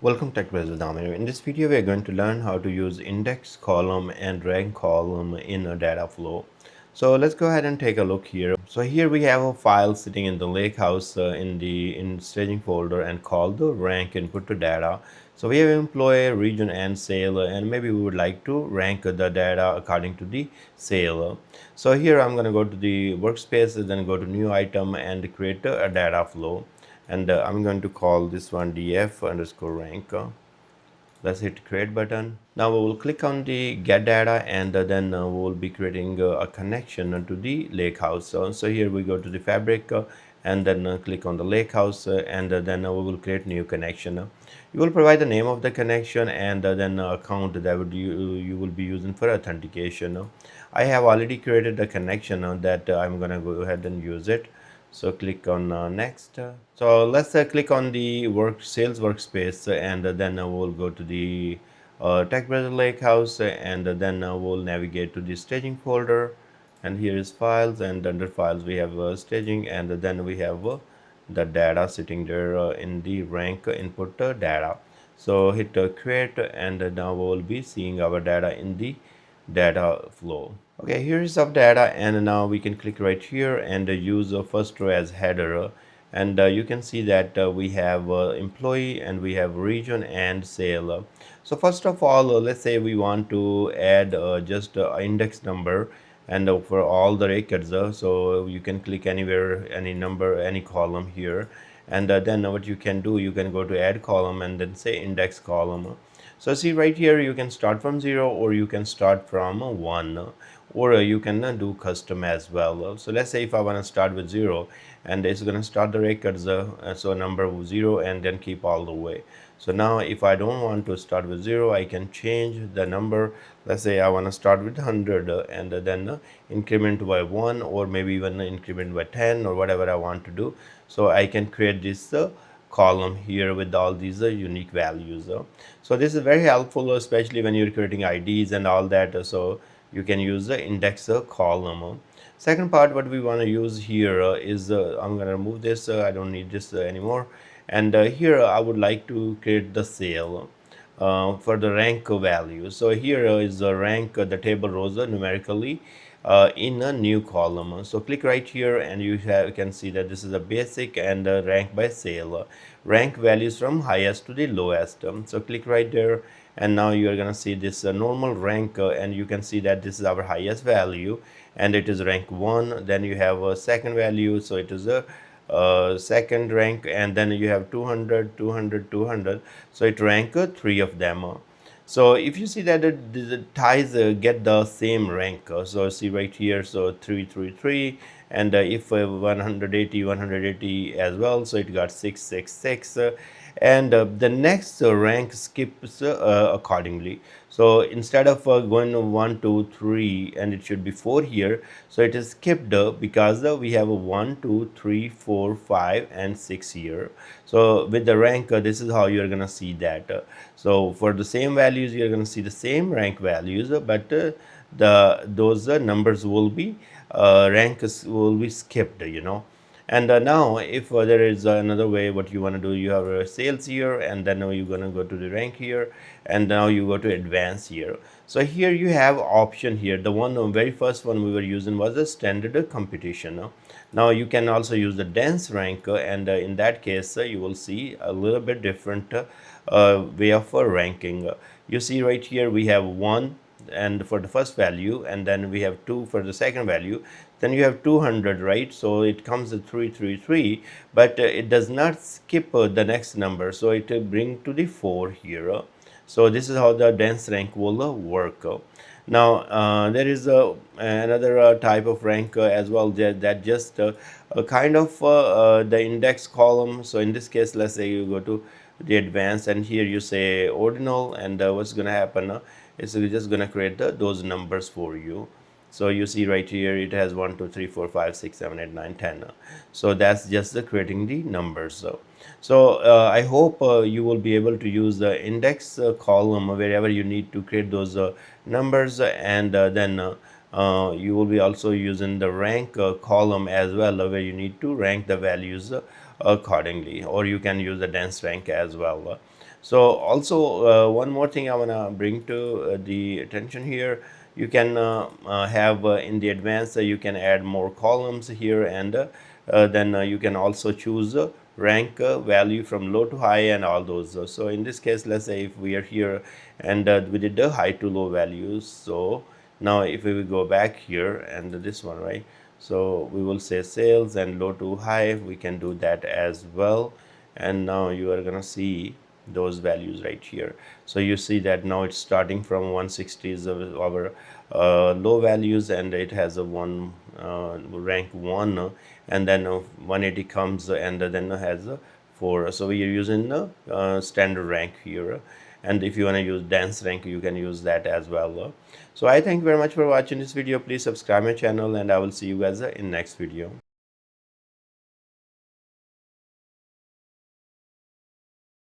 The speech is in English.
Welcome TechBrothersIT. In this video, we are going to learn how to use index column and rank column in a DataFlow. So let's go ahead and take a look here. So here we have a file sitting in the lakehouse in staging folder and called the rank input to data. So we have employee, region, and sale, and maybe we would like to rank the data according to the sale. So here I'm going to go to the workspace, then go to new item and create a data flow. And I'm going to call this one df underscore rank. Let's hit create button. Now we will click on the get data, and then we will be creating a connection to the lakehouse. So here we go to the fabric and then click on the lakehouse, and then we will create new connection. You will provide the name of the connection and then account that you will be using for authentication. I have already created a connection that I'm gonna go ahead and use it. So click on next. So let's click on the sales workspace, and then we'll go to the TechBrother Lakehouse, and then we'll navigate to the staging folder, and here is files, and under files we have staging, and then we have the data sitting there in the rank input data. So hit create, and now we'll be seeing our data in the data flow. Okay, here is some data, and now we can click right here and use the first row as header, and you can see that we have employee, and we have region and sale. So first of all, let's say we want to add just index number, and for all the records, so you can click anywhere, any number, any column here, and then what you can do, you can go to add column and then say index column. So see right here, you can start from 0, or you can start from 1, or you can do custom as well. So let's say if I want to start with 0, and it's going to start the records, so number 0, and then keep all the way. So now if I don't want to start with 0, I can change the number. Let's say I want to start with 100, and then increment by 1, or maybe even increment by 10, or whatever I want to do. So I can create this column here with all these unique values. So this is very helpful, especially when you're creating IDs and all that. So you can use the index column. Second part, what we want to use here is I'm going to remove this. I don't need this anymore. And here I would like to create the sale for the rank value. So here is the rank, the table rows numerically in a new column. So click right here, and you can see that this is a basic and rank by sale. Rank values from highest to the lowest. So click right there, and now you are going to see this normal rank, and you can see that this is our highest value, and it is rank 1. Then you have a second value, so it is a second rank, and then you have 200, 200, 200. So it rank 3 of them. So if you see that the ties get the same rank, so see right here, so 333, and if 180, 180 as well, so it got 666, and the next rank skips accordingly. So instead of going 1 2 3, and it should be 4 here, so it is skipped because we have a 1 2 3 4 5 and 6 here. So with the rank, this is how you're gonna see that. So for the same values, you're gonna see the same rank values, but those numbers will be ranks will be skipped, and now if there is another way, what you want to do, you have sales here, and then you're going to go to the rank here, and now you go to advanced here. So here you have option here. The very first one we were using was a standard computation. Now you can also use the dense rank, and in that case you will see a little bit different way of ranking. You see right here we have 1 and for the first value, and then we have 2 for the second value, then you have 200, right? So it comes to 333, but it does not skip the next number, so it bring to the 4 here. So this is how the dense rank will work. Now there is another type of rank as well, that just a kind of the index column. So in this case, let's say you go to the advanced, and here you say ordinal, and what's going to happen is just going to create those numbers for you. So you see right here it has 1 2 3 4 5 6 7 8 9 10. So that's just creating the numbers. So I hope you will be able to use the index column wherever you need to create those numbers, and then you will be also using the rank column as well, where you need to rank the values accordingly, or you can use the dense rank as well. So also one more thing I want to bring to the attention here. You can have in the advanced, you can add more columns here, and then you can also choose rank value from low to high and all those. So in this case, let's say if we are here and we did the high to low values. So now if we will go back here and this one, right? So we will say sales and low to high, we can do that as well. And now you are gonna see those values right here. So you see that now it's starting from 160 is our low values, and it has a one rank 1, and then 180 comes and then has a 4. So we are using the standard rank here, and if you want to use dense rank, you can use that as well. So I thank you very much for watching this video. Please subscribe my channel, and I will see you guys in next video.